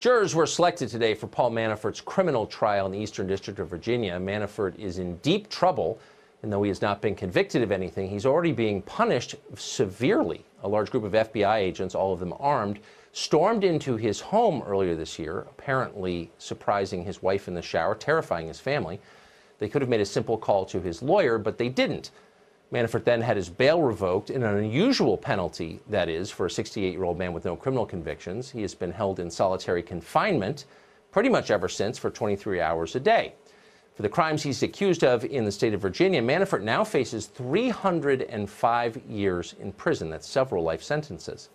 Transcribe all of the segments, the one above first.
Jurors were selected today for Paul Manafort's criminal trial in the Eastern District of Virginia. Manafort is in deep trouble, and though he has not been convicted of anything, he's already being punished severely. A large group of FBI agents, all of them armed, stormed into his home earlier this year, apparently surprising his wife in the shower, terrifying his family. They could have made a simple call to his lawyer, but they didn't. Manafort then had his bail revoked in an unusual penalty, that is, for a 68-year-old man with no criminal convictions. He has been held in solitary confinement pretty much ever since for 23 hours a day. For the crimes he's accused of in the state of Virginia, Manafort now faces 305 years in prison. That's several life sentences.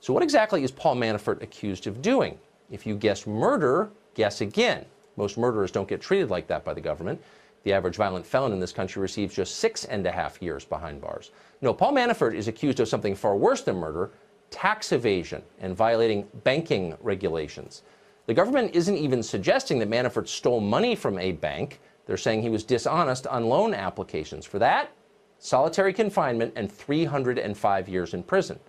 So what exactly is Paul Manafort accused of doing? If you guessed murder, guess again. Most murderers don't get treated like that by the government. The average violent felon in this country receives just 6.5 years behind bars. No, Paul Manafort is accused of something far worse than murder: tax evasion and violating banking regulations. The government isn't even suggesting that Manafort stole money from a bank. They're saying he was dishonest on loan applications. For that, solitary confinement and 305 years in prison.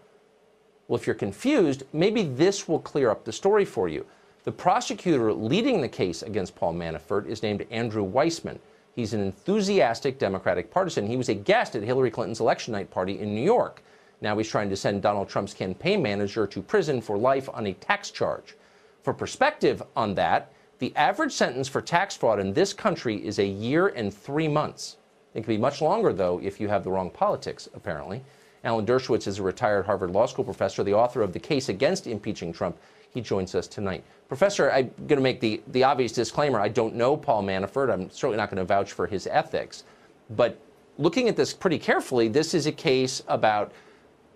Well, if you're confused, maybe this will clear up the story for you. The prosecutor leading the case against Paul Manafort is named Andrew Weissman. He's an enthusiastic Democratic partisan. He was a guest at Hillary Clinton's election night party in New York. Now he's trying to send Donald Trump's campaign manager to prison for life on a tax charge. For perspective on that, the average sentence for tax fraud in this country is 1 year and 3 months. It can be much longer, though, if you have the wrong politics, apparently. Alan Dershowitz is a retired Harvard Law School professor, the author of The Case Against Impeaching Trump. He joins us tonight. Professor, I'm going to make the obvious disclaimer. I don't know Paul Manafort. I'm certainly not going to vouch for his ethics. But looking at this pretty carefully, this is a case about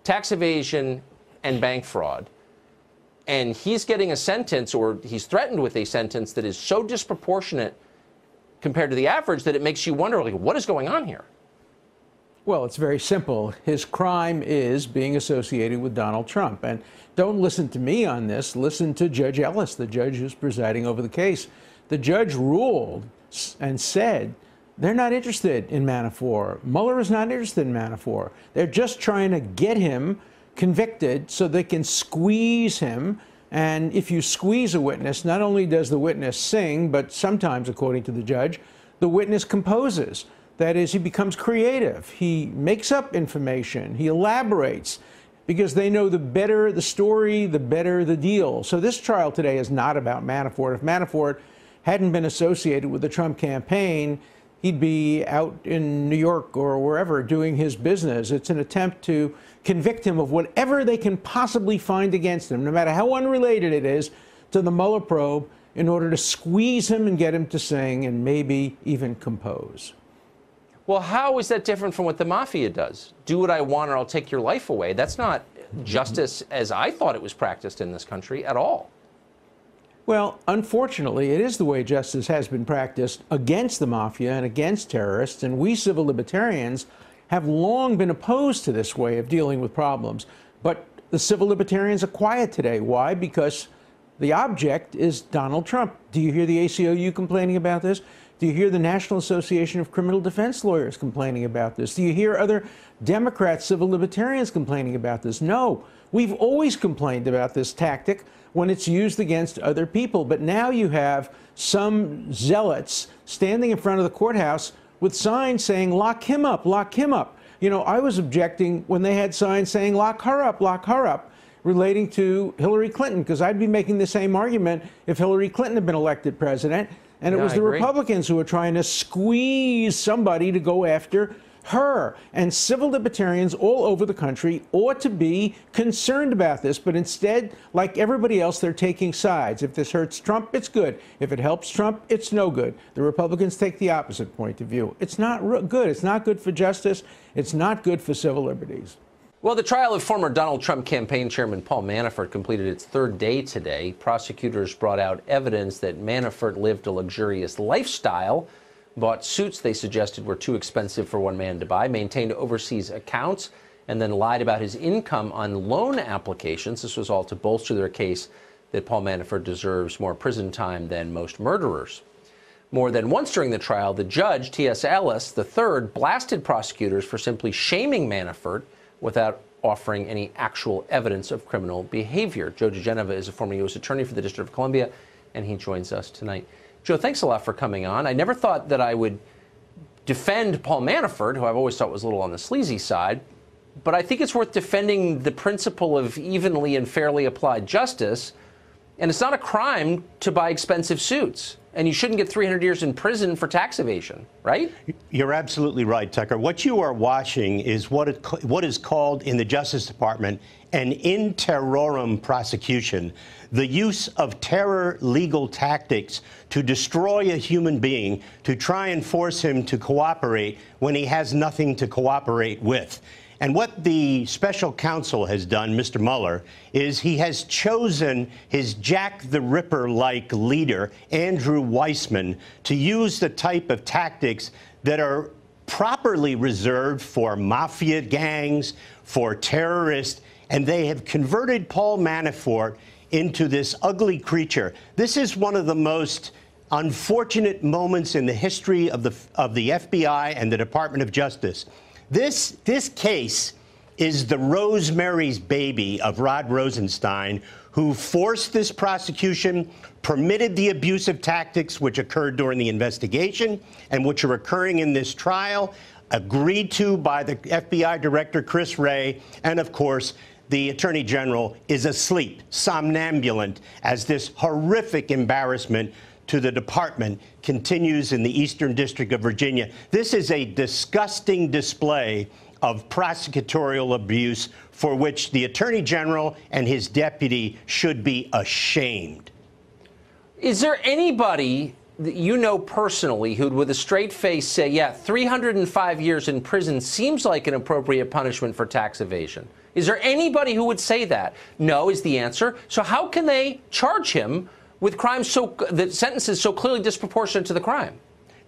tax evasion and bank fraud. And he's getting a sentence, or he's threatened with a sentence, that is so disproportionate compared to the average that it makes you wonder, like, what is going on here? Well, it's very simple. His crime is being associated with Donald Trump. And don't listen to me on this. Listen to Judge Ellis, the judge who's presiding over the case. The judge ruled and said they're not interested in Manafort. Mueller is not interested in Manafort. They're just trying to get him convicted so they can squeeze him. And if you squeeze a witness, not only does the witness sing, but sometimes, according to the judge, the witness composes. That is, he becomes creative. He makes up information. He elaborates, because they know the better the story, the better the deal. So this trial today is not about Manafort. If Manafort hadn't been associated with the Trump campaign, he'd be out in New York or wherever doing his business. It's an attempt to convict him of whatever they can possibly find against him, no matter how unrelated it is to the Mueller probe, in order to squeeze him and get him to sing and maybe even compose. Well, how is that different from what the mafia does? Do what I want or I'll take your life away. That's not justice as I thought it was practiced in this country at all. Well, unfortunately, it is the way justice has been practiced against the mafia and against terrorists, and we civil libertarians have long been opposed to this way of dealing with problems. But the civil libertarians are quiet today. Why? Because the object is Donald Trump. Do you hear the ACLU complaining about this? Do you hear the National Association of Criminal Defense Lawyers complaining about this? Do you hear other Democrat civil libertarians complaining about this? No. We've always complained about this tactic when it's used against other people. But now you have some zealots standing in front of the courthouse with signs saying, lock him up, lock him up. You know, I was objecting when they had signs saying, lock her up, relating to Hillary Clinton, because I'd be making the same argument if Hillary Clinton had been elected president. And it was the Republicans who were trying to squeeze somebody to go after her. And civil libertarians all over the country ought to be concerned about this. But instead, like everybody else, they're taking sides. If this hurts Trump, it's good. If it helps Trump, it's no good. The Republicans take the opposite point of view. It's not good. It's not good for justice. It's not good for civil liberties. Well, the trial of former Donald Trump campaign chairman Paul Manafort completed its third day today. Prosecutors brought out evidence that Manafort lived a luxurious lifestyle, bought suits they suggested were too expensive for one man to buy, maintained overseas accounts, and then lied about his income on loan applications. This was all to bolster their case that Paul Manafort deserves more prison time than most murderers. More than once during the trial, the judge, T.S. Ellis III, blasted prosecutors for simply shaming Manafort without offering any actual evidence of criminal behavior. Joe DeGenova is a former U.S. attorney for the District of Columbia, and he joins us tonight. Joe, thanks a lot for coming on. I never thought that I would defend Paul Manafort, who I've always thought was a little on the sleazy side, but I think it's worth defending the principle of evenly and fairly applied justice. And it's not a crime to buy expensive suits. And you shouldn't get 300 years in prison for tax evasion, right? You're absolutely right, Tucker. What you are watching is what is called in the Justice Department an in terrorem prosecution, the use of terror legal tactics to destroy a human being, to try and force him to cooperate when he has nothing to cooperate with. And what the special counsel has done, Mr. Mueller, is he has chosen his Jack the Ripper-like leader, Andrew Weissman, to use the type of tactics that are properly reserved for mafia gangs, for terrorists, and they have converted Paul Manafort into this ugly creature. This is one of the most unfortunate moments in the history of the FBI and the Department of Justice. This case is the Rosemary's Baby of Rod Rosenstein, who forced this prosecution, permitted the abusive tactics which occurred during the investigation and which are occurring in this trial, agreed to by the FBI Director Chris Wray, and of course, the Attorney General is asleep, somnambulant, as this horrific embarrassment to the department continues in the Eastern District of Virginia. This is a disgusting display of prosecutorial abuse for which the Attorney General and his deputy should be ashamed. Is there anybody that you know personally who'd with a straight face say, yeah, 305 years in prison seems like an appropriate punishment for tax evasion? Is there anybody who would say that? No is the answer. So how can they charge him with crimes that sentences so clearly disproportionate to the crime?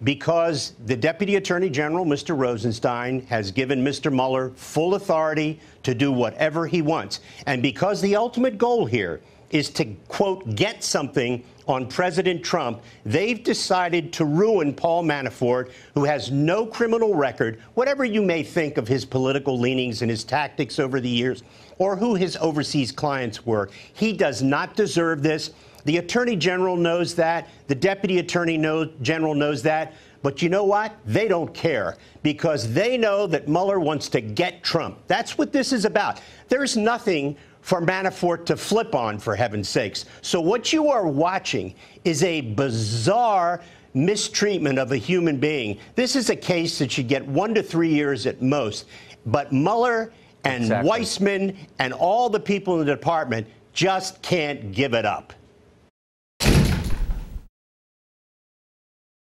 Because the Deputy Attorney General, Mr. Rosenstein, has given Mr. Mueller full authority to do whatever he wants. And because the ultimate goal here is to, quote, get something on President Trump, they've decided to ruin Paul Manafort, who has no criminal record, whatever you may think of his political leanings and his tactics over the years, or who his overseas clients were. He does not deserve this. The Attorney General knows that. The Deputy Attorney General knows that. But you know what? They don't care, because they know that Mueller wants to get Trump. That's what this is about. There's nothing for Manafort to flip on, for heaven's sakes. So what you are watching is a bizarre mistreatment of a human being. This is a case that should get 1 to 3 years at most. But Mueller and Weissman and all the people in the department just can't give it up.